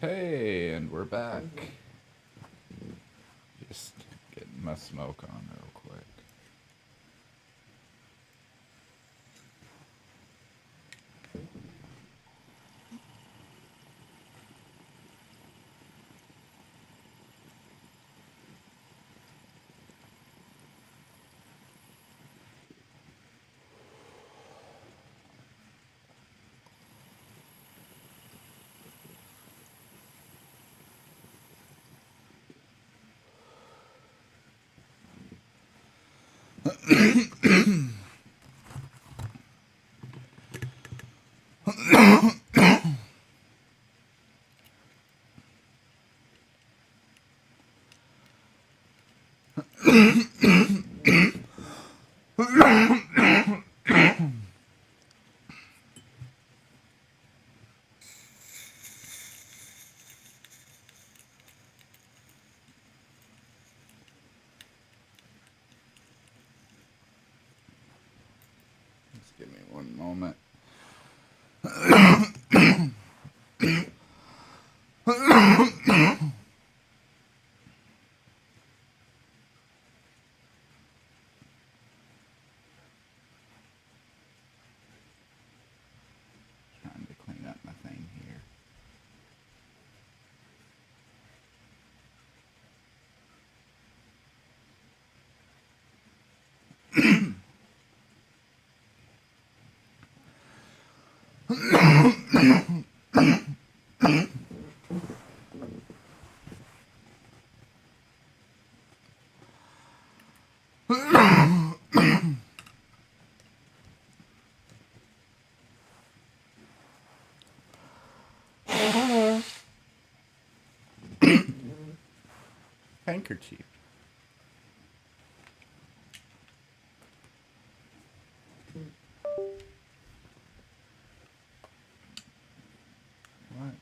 Hey, and we're back. Just getting my smoke on real quick. Just give me one moment. Trying to clean up my thing here. Handkerchief. What?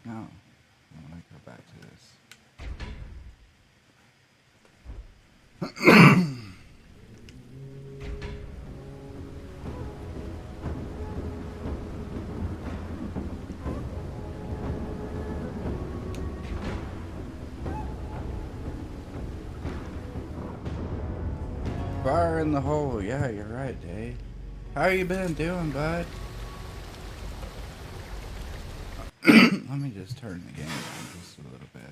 No. I want to go back to this. Fire in the hole. Yeah, you're right, Dave. How you been doing, bud? Let me just turn the game down just a little bit.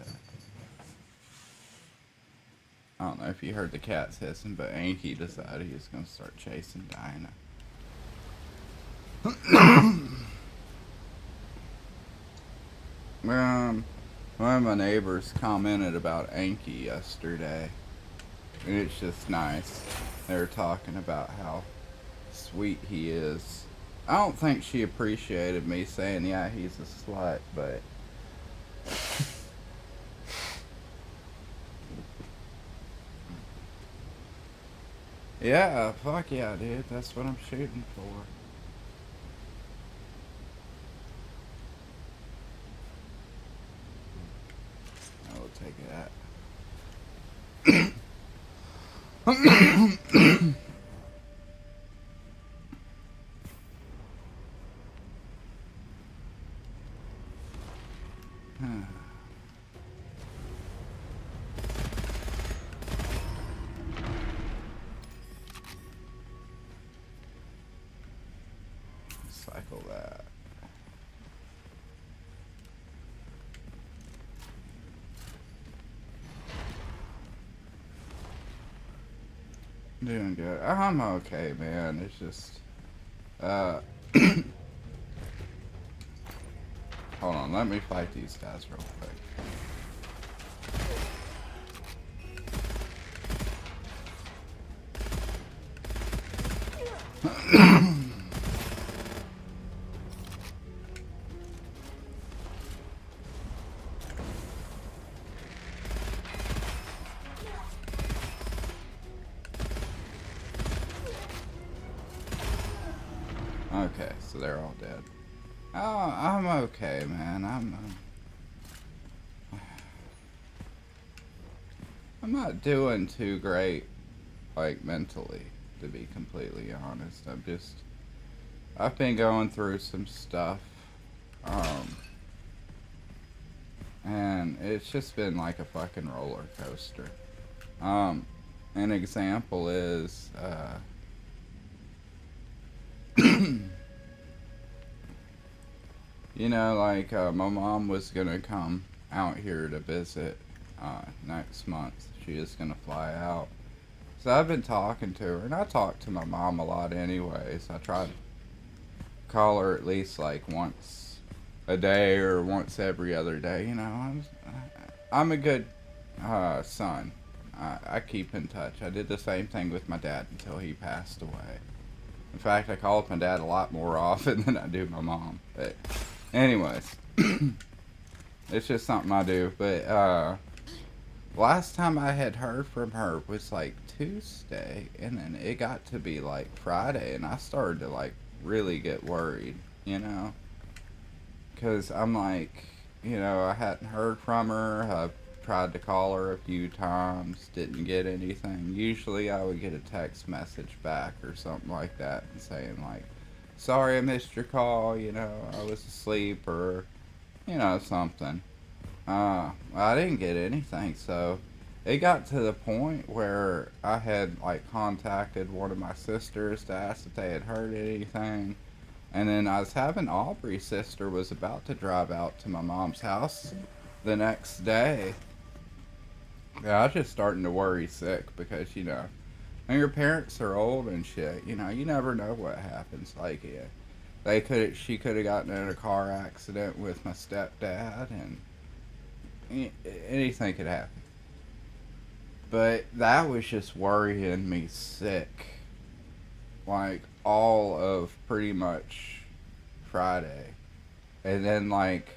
I don't know if you heard the cats hissing, but Anky decided he was going to start chasing Dinah. One of my neighbors commented about Anky yesterday. And it's just nice. They were talking about how sweet he is. I don't think she appreciated me saying, yeah, he's a slut, but... yeah, fuck yeah, dude. That's what I'm shooting for. I will take that. Cycle that. Doing good. I'm okay, man. It's just, hold on. Let me fight these guys real quick. Okay, so they're all dead. Oh, I'm okay, man. I'm not doing too great, like, mentally, to be completely honest. I've been going through some stuff. it's just been like a fucking roller coaster. Um, an example is, like my mom was gonna come out here to visit next month. She is gonna fly out. So I've been talking to her, and I talk to my mom a lot anyways. I try to call her at least like once a day or once every other day. I'm a good son. I keep in touch. I did the same thing with my dad until he passed away. In fact, I call up my dad a lot more often than I do my mom. But anyways, it's just something I do. But last time I had heard from her was like Tuesday, and then it got to be like Friday, and I started to like really get worried, because I'm like, I hadn't heard from her. I've tried to call her a few times, didn't get anything. Usually I would get a text message back or something like that and saying like, sorry I missed your call, I was asleep, or something. I didn't get anything, so it got to the point where I had like contacted one of my sisters to ask if they had heard anything. And then I was having Aubrey's sister was about to drive out to my mom's house the next day. Yeah, I was just starting to worry sick because, when your parents are old and shit, you never know what happens. Like, yeah, she could have gotten in a car accident with my stepdad, and anything could happen. But that was just worrying me sick. Like, all of pretty much Friday. And then, like,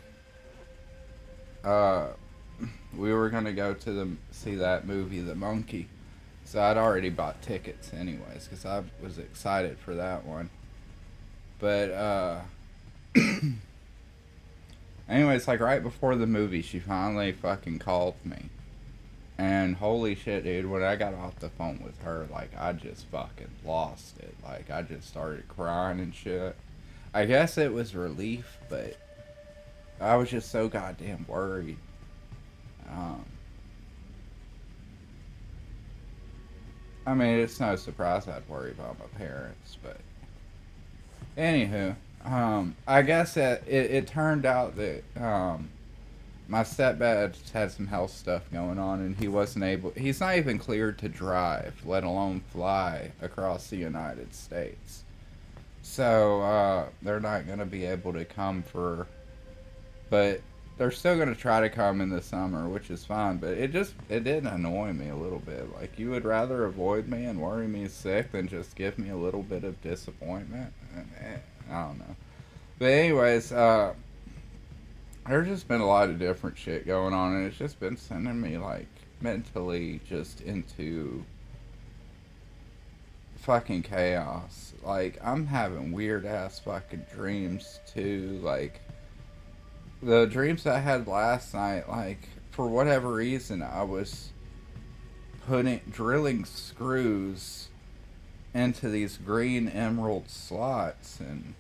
we were gonna go to see that movie, The Monkey. So I'd already bought tickets anyways, because I was excited for that one. But, anyways, like right before the movie, she finally fucking called me. And holy shit, dude, when I got off the phone with her, like, I just fucking lost it. Like, I just started crying and shit. I guess it was relief, but I was just so goddamn worried. I mean, it's no surprise I'd worry about my parents, but anywho, I guess that it turned out that my stepdad had some health stuff going on, and he's not even cleared to drive, let alone fly across the United States. So they're not going to be able to come but they're still going to try to come in the summer, which is fine. But it did annoy me a little bit. Like, you would rather avoid me and worry me sick than just give me a little bit of disappointment. I don't know. But anyways, there's just been a lot of different shit going on, and it's just been sending me like mentally just into fucking chaos. Like, I'm having weird ass fucking dreams too. Like, the dreams I had last night, like, for whatever reason, I was drilling screws into these green emerald slots, and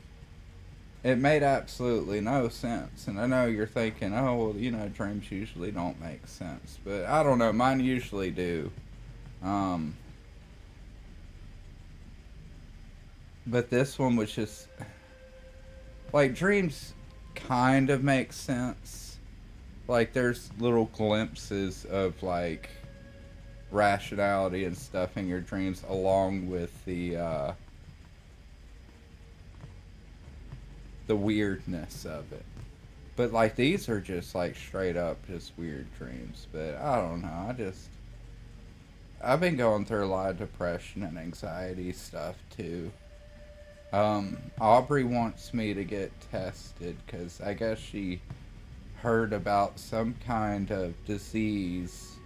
it made absolutely no sense. And I know you're thinking, oh, well, dreams usually don't make sense. But I don't know, mine usually do. But this one was just, like, dreams kind of make sense. Like, there's little glimpses of, like, rationality and stuff in your dreams, along with the weirdness of it. But, like, these are just, like, straight up just weird dreams. But I don't know, I've been going through a lot of depression and anxiety stuff too. Aubrey wants me to get tested because I guess she heard about some kind of disease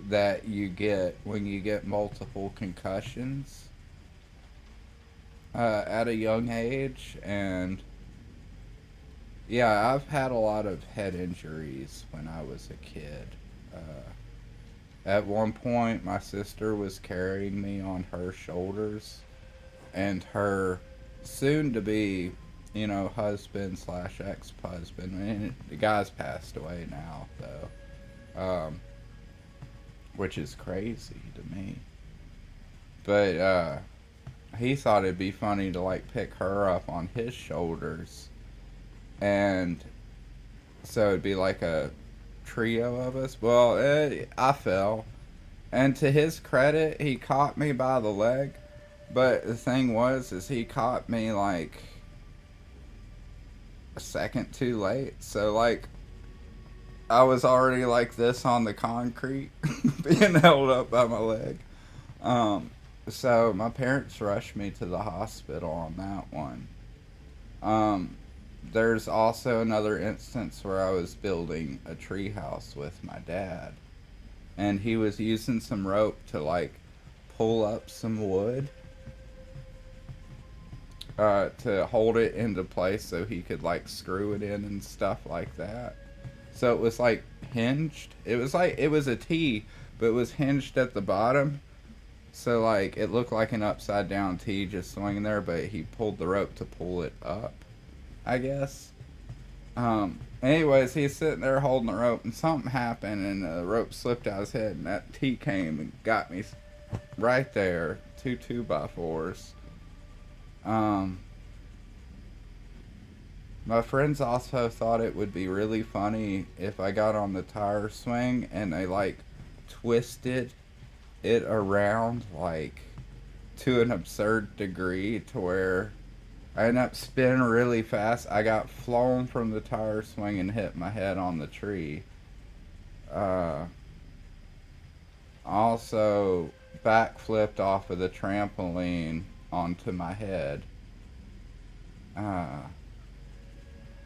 that you get when you get multiple concussions at a young age. And yeah, I've had a lot of head injuries when I was a kid. At one point, my sister was carrying me on her shoulders, and her soon-to-be you know, husband slash ex-husband. I mean, the guy's passed away now, though, which is crazy to me. But he thought it'd be funny to like pick her up on his shoulders, and so it'd be like a trio of us. Well, I fell, and to his credit, he caught me by the leg. But the thing was, is he caught me like a second too late. So like I was already like this on the concrete, being held up by my leg. So my parents rushed me to the hospital on that one. Um, there's also another instance where I was building a treehouse with my dad, and he was using some rope to like pull up some wood to hold it into place so he could like screw it in and stuff like that. So it was like hinged. It was like it was a T, but it was hinged at the bottom. So like it looked like an upside down T just swinging there, but he pulled the rope to pull it up, I guess. Anyways, he's sitting there holding the rope, and something happened, and the rope slipped out his head, and that T came and got me right there. Two 2x4s. My friends also thought it would be really funny if I got on the tire swing and they like twisted it around like to an absurd degree to where I ended up spinning really fast. I got flown from the tire swing and hit my head on the tree. Also backflipped off of the trampoline onto my head.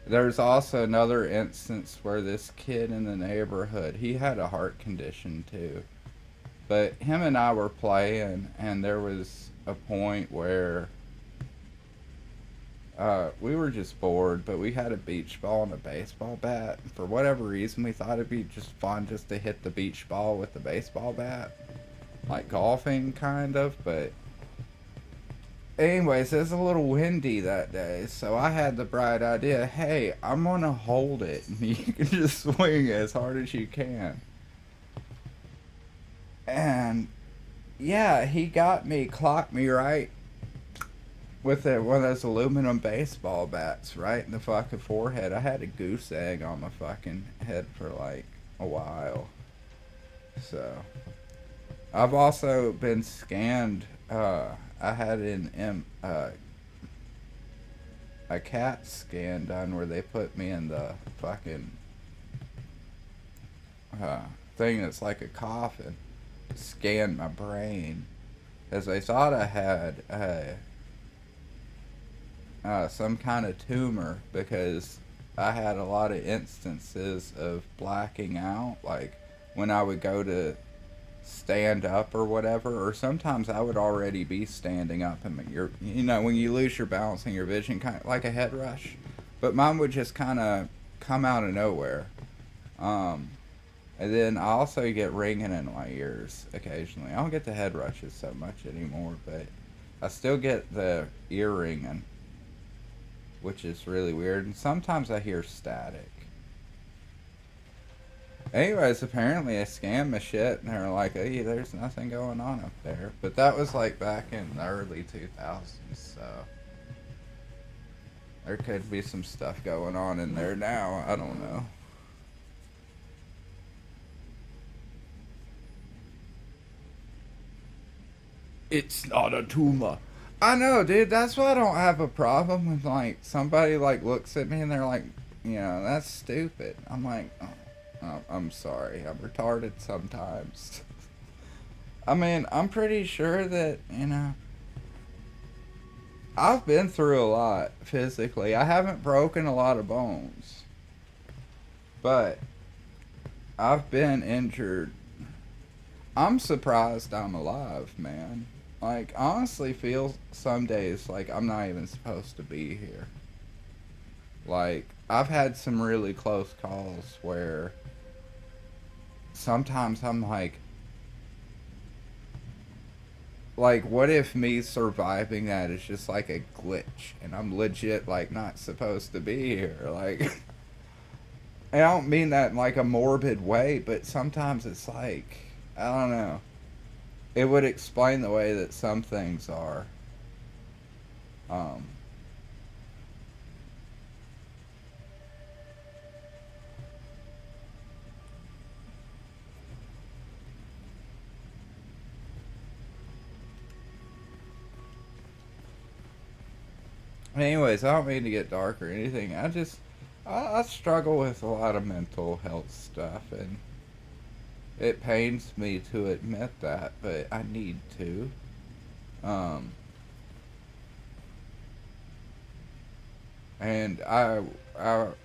There's also another instance where this kid in the neighborhood, he had a heart condition too. But him and I were playing, and there was a point where we were just bored, but we had a beach ball and a baseball bat. For whatever reason, we thought it'd be just fun just to hit the beach ball with the baseball bat. Like golfing, kind of, but anyways, it was a little windy that day, so I had the bright idea, hey, I'm gonna hold it, and you can just swing it as hard as you can. And yeah, he got me, clocked me right with one of those aluminum baseball bats right in the fucking forehead. I had a goose egg on my fucking head for like a while. So I've also been scanned. I had a CAT scan done where they put me in the fucking thing that's like a coffin, scanned my brain, as they thought I had some kind of tumor, because I had a lot of instances of blacking out, like when I would go to stand up or whatever, or sometimes I would already be standing up, and you know, when you lose your balance and your vision, kind of like a head rush, but mine would just kind of come out of nowhere. And then I also get ringing in my ears occasionally. I don't get the head rushes so much anymore, but I still get the ear ringing, which is really weird, and sometimes I hear static. Anyways, apparently I scanned my shit, and they were like, hey, there's nothing going on up there. But that was like back in the early 2000s, so there could be some stuff going on in there now. I don't know. It's not a tumor. I know, dude. That's why I don't have a problem with like somebody like looks at me and they're like, you know, that's stupid. I'm like, oh, I'm sorry. I'm retarded sometimes. I mean, I'm pretty sure that, you know, I've been through a lot physically. I haven't broken a lot of bones, but I've been injured. I'm surprised I'm alive, man. Like, honestly, feel some days like I'm not even supposed to be here. Like, I've had some really close calls where sometimes I'm like, like, what if me surviving that is just like a glitch and I'm legit like not supposed to be here? Like, and I don't mean that in like a morbid way, but sometimes it's like, I don't know. It would explain the way that some things are. Um, Anyways, I don't mean to get dark or anything. I struggle with a lot of mental health stuff, and it pains me to admit that, but I need to. Um, and I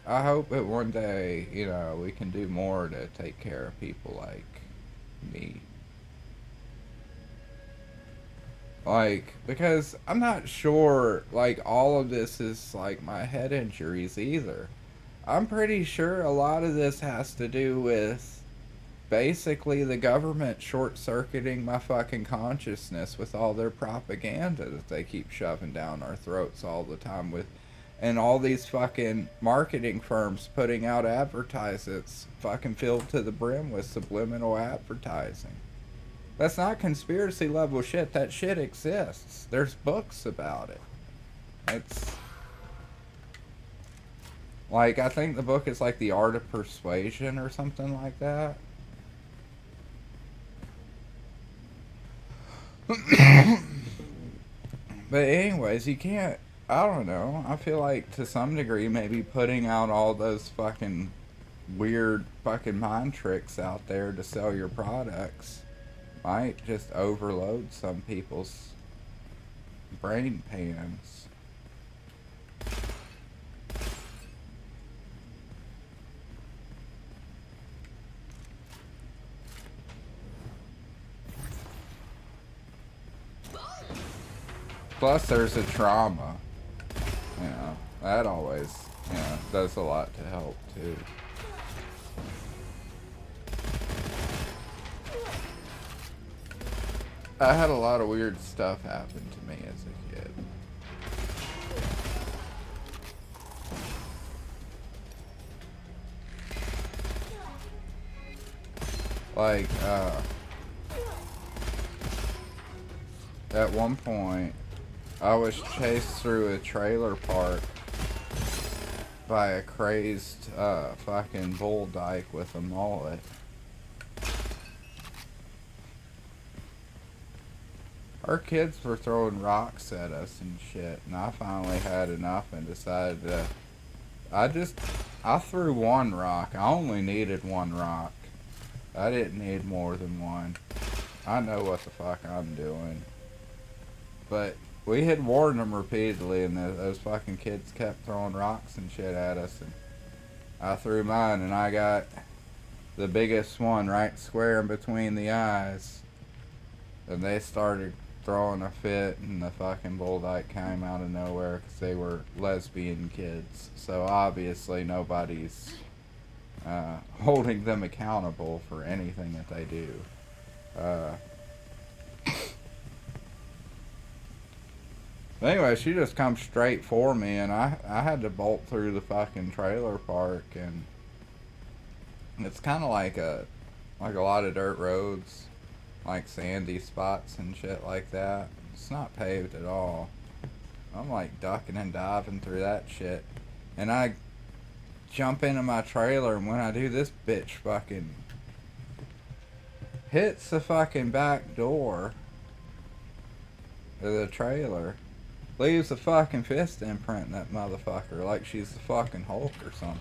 hope that one day, you know, we can do more to take care of people like me. Like, because I'm not sure, like, all of this is, like, my head injuries either. I'm pretty sure a lot of this has to do with basically the government short circuiting my fucking consciousness with all their propaganda that they keep shoving down our throats all the time with. And all these fucking marketing firms putting out advertisements fucking filled to the brim with subliminal advertising. That's not conspiracy level shit. That shit exists. There's books about it. It's like, I think the book is like The Art of Persuasion or something like that. But anyways, you can't, I don't know. I feel like to some degree maybe putting out all those fucking weird fucking mind tricks out there to sell your products might just overload some people's brain pans. Plus, there's a trauma. You know, that always, you know, does a lot to help too. I had a lot of weird stuff happen to me as a kid. Like, at one point, I was chased through a trailer park by a crazed, fucking bull dyke with a mullet. Our kids were throwing rocks at us and shit, and I finally had enough and decided to. I threw one rock. I only needed one rock. I didn't need more than one. I know what the fuck I'm doing. But we had warned them repeatedly, and those fucking kids kept throwing rocks and shit at us, and I threw mine, and I got the biggest one right square in between the eyes. And they started throwing a fit, and the fucking bull dyke came out of nowhere because they were lesbian kids. So obviously nobody's holding them accountable for anything that they do. Anyway, she just comes straight for me, and I had to bolt through the fucking trailer park, and it's kind of like a lot of dirt roads, like sandy spots and shit like that. It's not paved at all. I'm like ducking and diving through that shit, and I jump into my trailer, and when I do, this bitch fucking hits the fucking back door of the trailer. Leaves a fucking fist imprint in that motherfucker like she's the fucking Hulk or something.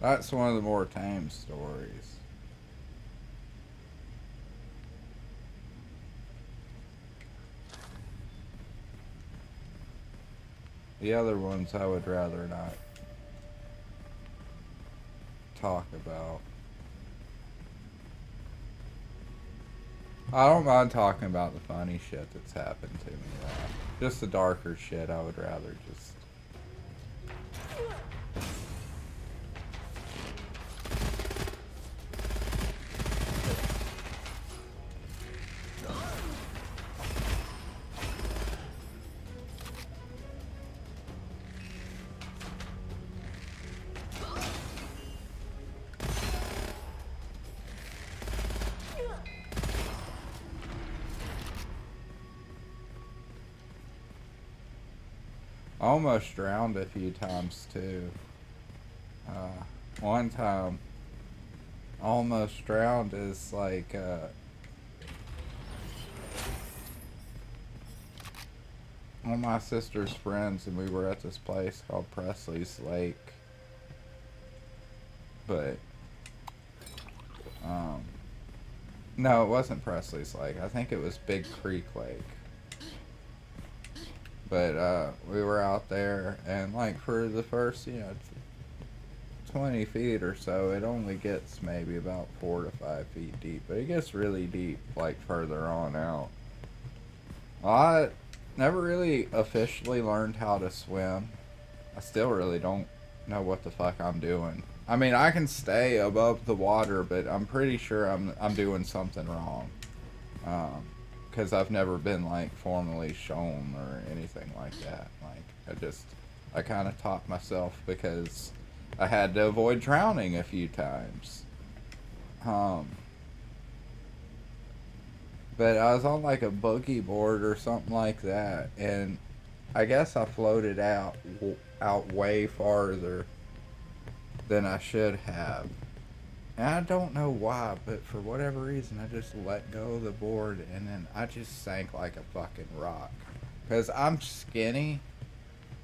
That's one of the more tame stories. The other ones I would rather not talk about. I don't mind talking about the funny shit that's happened to me, though. Just the darker shit I would rather just... almost drowned a few times too. One time, almost drowned is like one of my sister's friends, and we were at this place called Presley's Lake. But no, it wasn't Presley's Lake. I think it was Big Creek Lake. But we were out there, and like for the first, 20 feet or so, it only gets maybe about 4 to 5 feet deep. But it gets really deep, like further on out. I never really officially learned how to swim. I still really don't know what the fuck I'm doing. I mean, I can stay above the water, but I'm pretty sure I'm doing something wrong. Because I've never been like formally shown or anything like that. Like I kind of taught myself because I had to avoid drowning a few times. But I was on like a boogie board or something like that, and I guess I floated out way farther than I should have. And I don't know why, but for whatever reason, I just let go of the board, and then I just sank like a fucking rock. Because I'm skinny,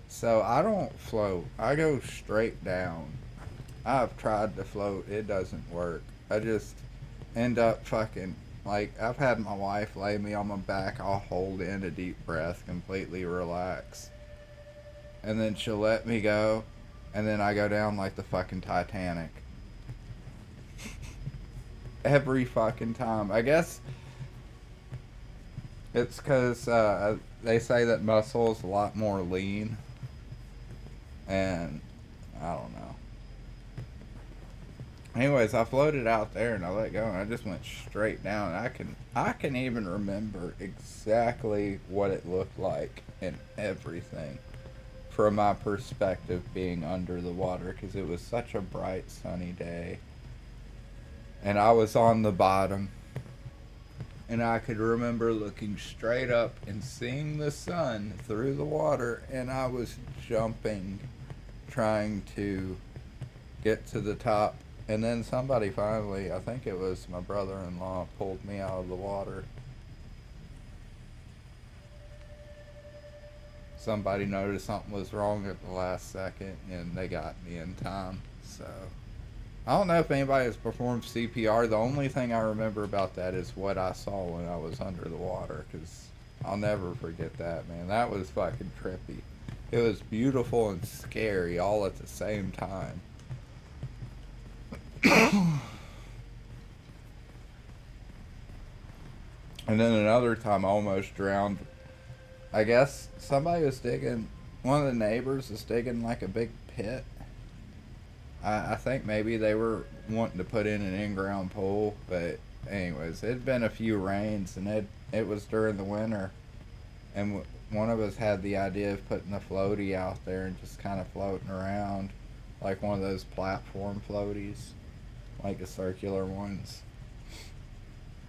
so I don't float. I go straight down. I've tried to float. It doesn't work. I just end up fucking... Like, I've had my wife lay me on my back. I'll hold in a deep breath, completely relax. And then she'll let me go. And then I go down like the fucking Titanic. Every fucking time. I guess it's because they say that muscle is a lot more lean. And I don't know. Anyways, I floated out there and I let go and I just went straight down. I can even remember exactly what it looked like and everything from my perspective being under the water, because it was such a bright sunny day. And I was on the bottom, and I could remember looking straight up and seeing the sun through the water, and I was jumping, trying to get to the top. And then somebody finally, I think it was my brother-in-law, pulled me out of the water. Somebody noticed something was wrong at the last second, and they got me in time. So I don't know if anybody has performed CPR. The only thing I remember about that is what I saw when I was under the water, because I'll never forget that, man. That was fucking trippy. It was beautiful and scary all at the same time. And then another time I almost drowned. I guess somebody was digging, one of the neighbors was digging like a big pit. I think maybe they were wanting to put in an in-ground pool, but anyways, it'd been a few rains, and it was during the winter, and one of us had the idea of putting a floaty out there and just kind of floating around, like one of those platform floaties, like the circular ones.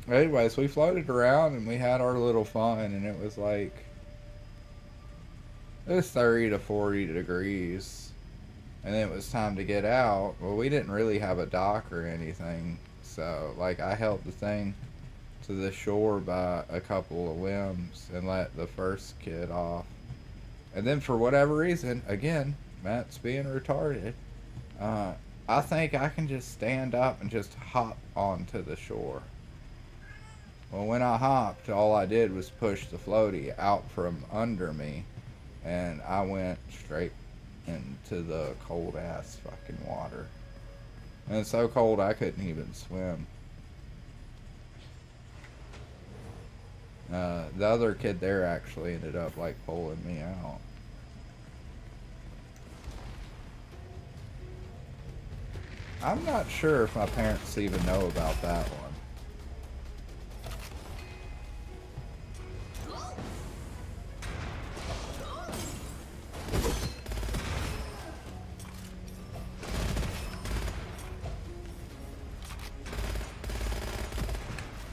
Anyways, we floated around and we had our little fun, and it was 30 to 40 degrees. And then it was time to get out. Well, we didn't really have a dock or anything, so I held the thing to the shore by a couple of limbs and let the first kid off. And then for whatever reason, again, Matt's being retarded, I think I can just stand up and just hop onto the shore. Well, when I hopped, all I did was push the floaty out from under me, and I went straight into the cold ass fucking water. And it's so cold I couldn't even swim. The other kid there actually ended up pulling me out. I'm not sure if my parents even know about that one.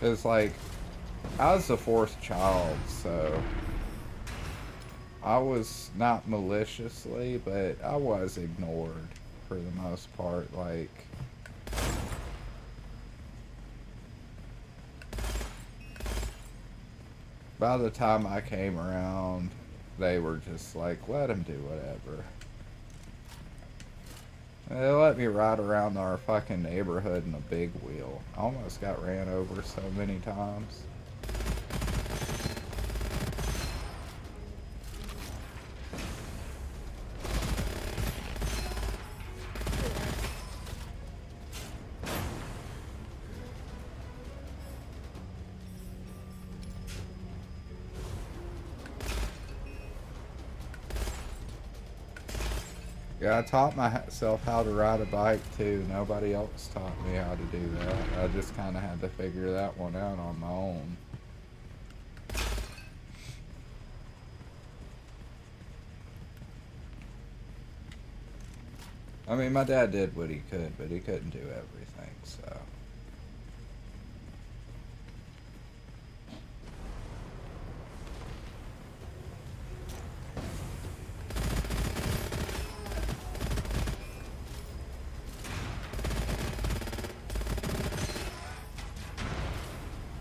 It's I was the fourth child, so I was not maliciously, but I was ignored for the most part. Like, by the time I came around, they were just like, let him do whatever. And they let me ride around our fucking neighborhood in a big wheel. I almost got ran over so many times. Yeah, I taught myself how to ride a bike too. Nobody else taught me how to do that. I just kind of had to figure that one out on my own. I mean, my dad did what he could, but he couldn't do everything, so.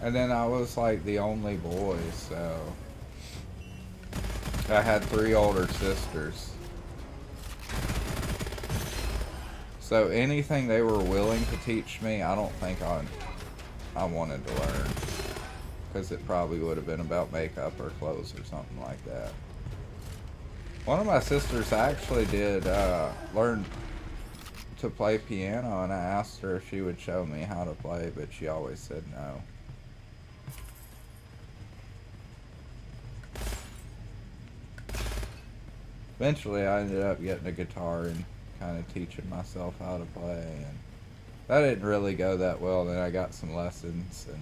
And then I was like the only boy, so I had 3 older sisters. So anything they were willing to teach me, I don't think I wanted to learn. Because it probably would have been about makeup or clothes or something like that. One of my sisters actually did learn to play piano, and I asked her if she would show me how to play, but she always said no. Eventually I ended up getting a guitar and kind of teaching myself how to play, and that didn't really go that well. Then I got some lessons, and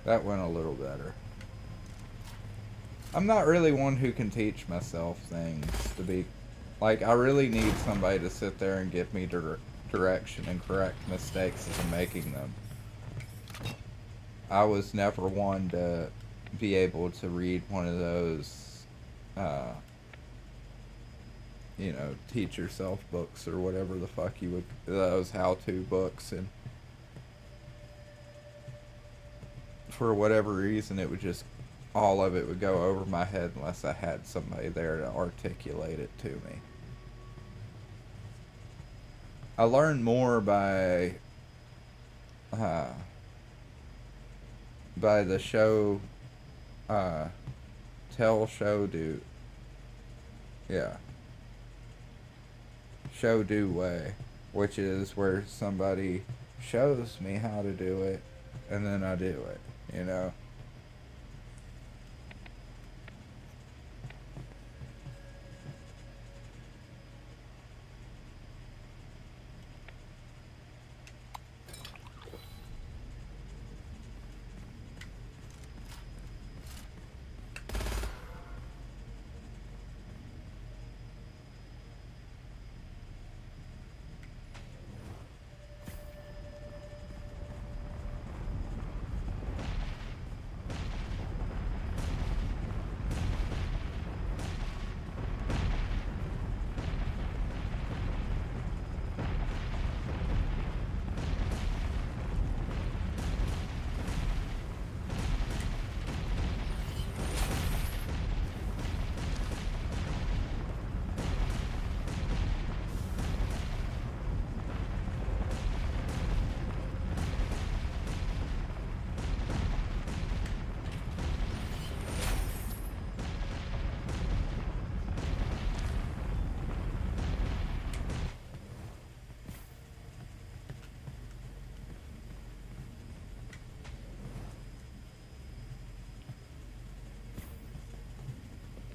that went a little better. I'm not really one who can teach myself things, to be like, I really need somebody to sit there and give me direction and correct mistakes as I'm making them. I was never one to be able to read one of those teach yourself books or whatever the fuck you would, those how-to books, and for whatever reason it would just, all of it would go over my head unless I had somebody there to articulate it to me. I learned more by the show Tell Show Do. Yeah. Show Do Way, which is where somebody shows me how to do it and then I do it, you know?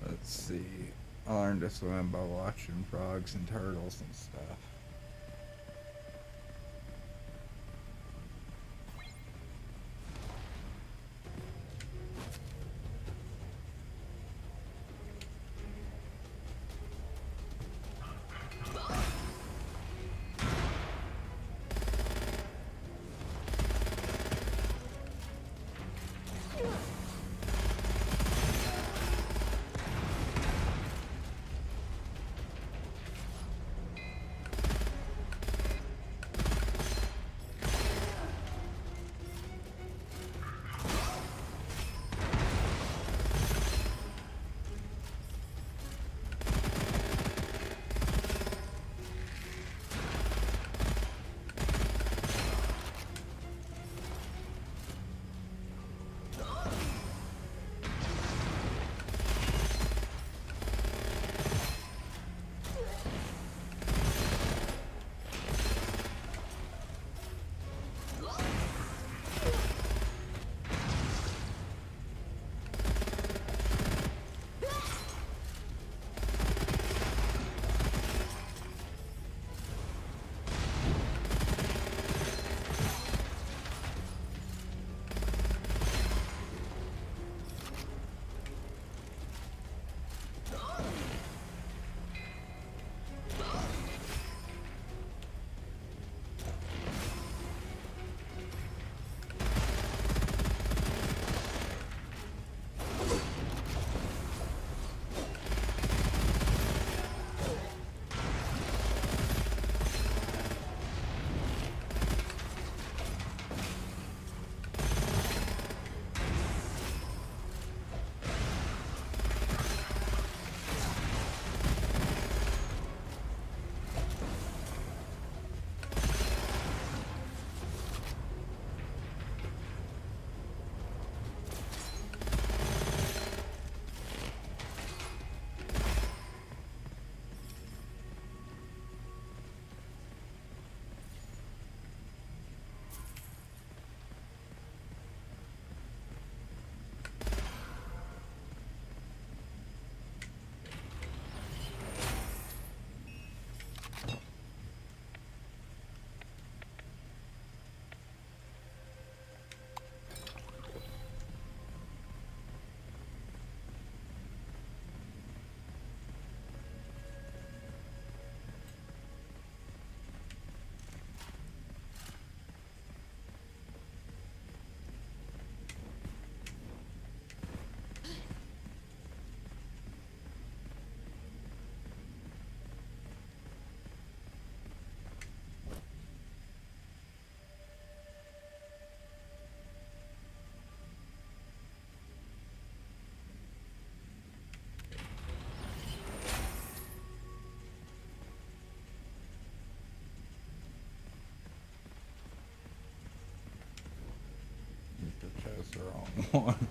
Let's see. I learned to swim by watching frogs and turtles and stuff. the wrong one.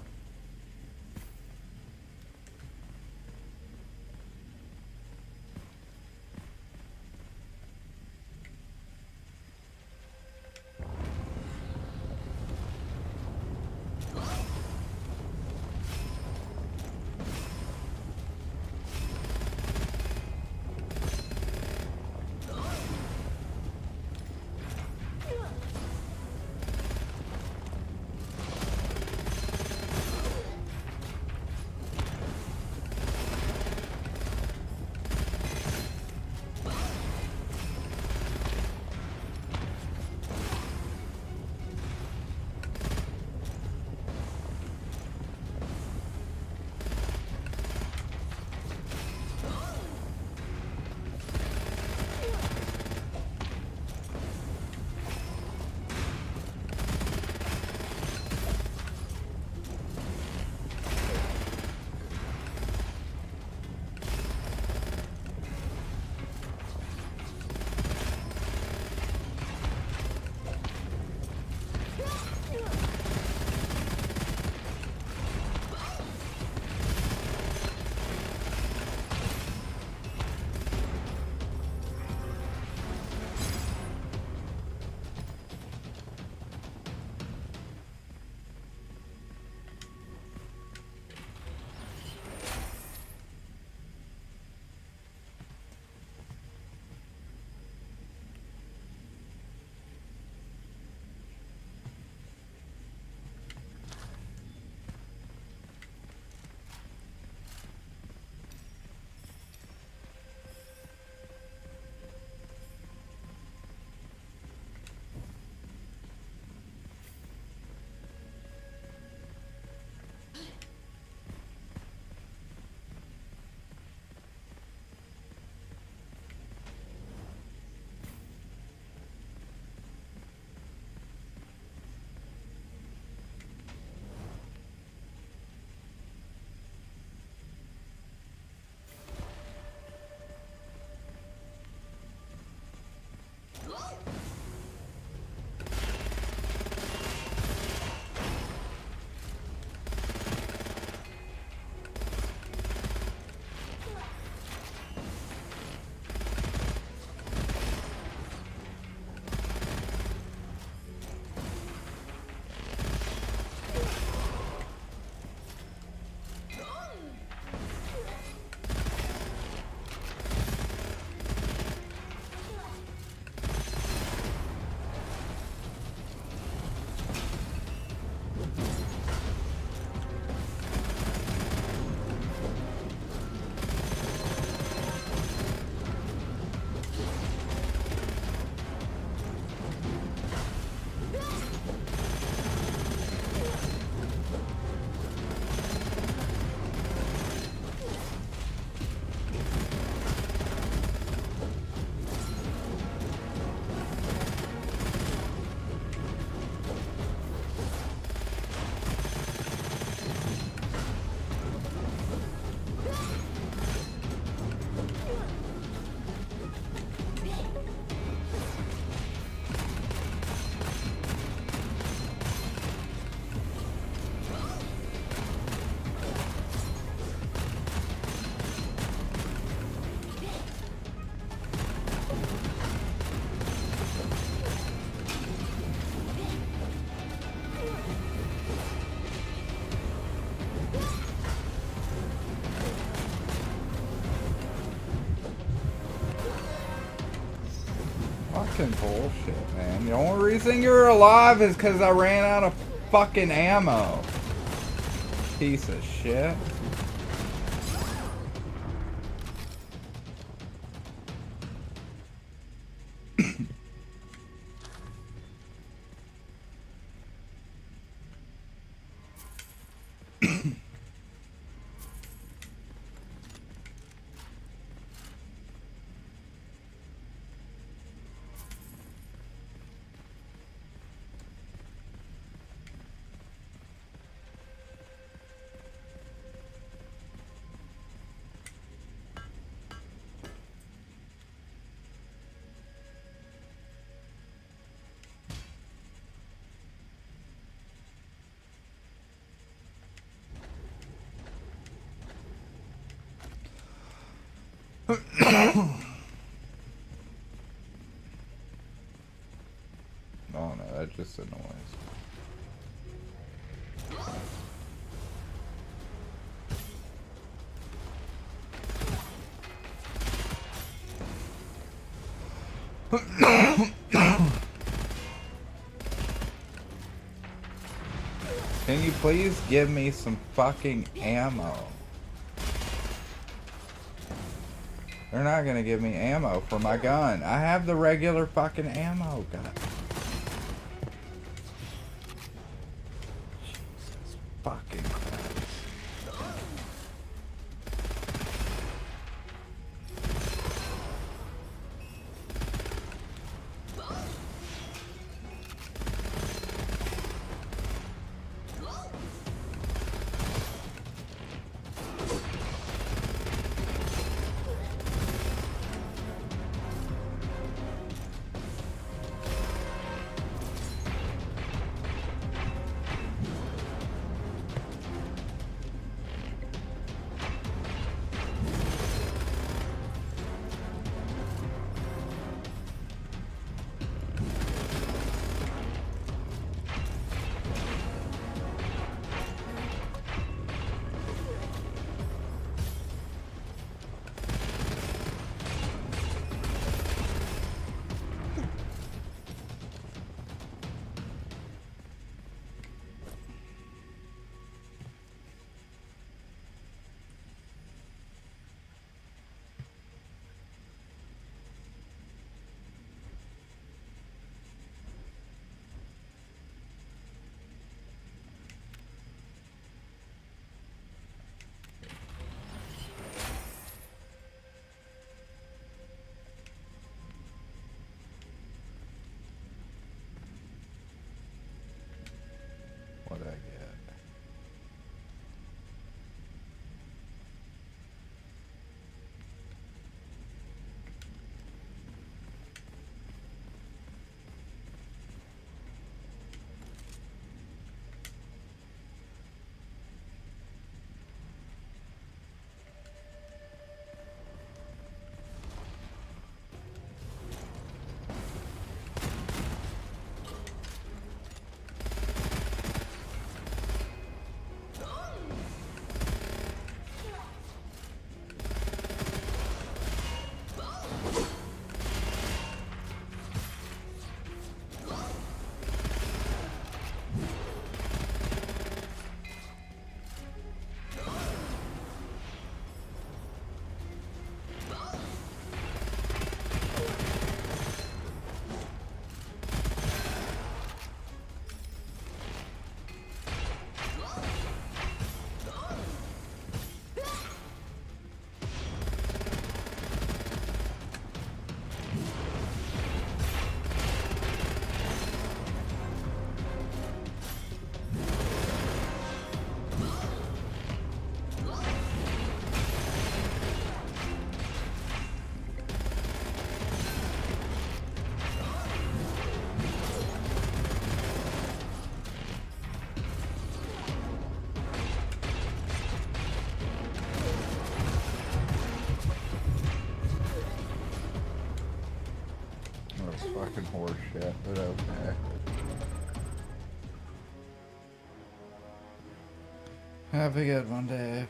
Fucking bullshit, man. The only reason you're alive is because I ran out of fucking ammo. Piece of shit. Oh no, that just annoys. Can you please give me some fucking ammo? They're not gonna give me ammo for my gun. I have the regular fucking ammo, God. Jesus fucking Christ. What'd I get? Fucking horse shit, but okay. Have a good one, Dave.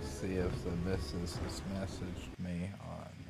See if the missus has messaged me on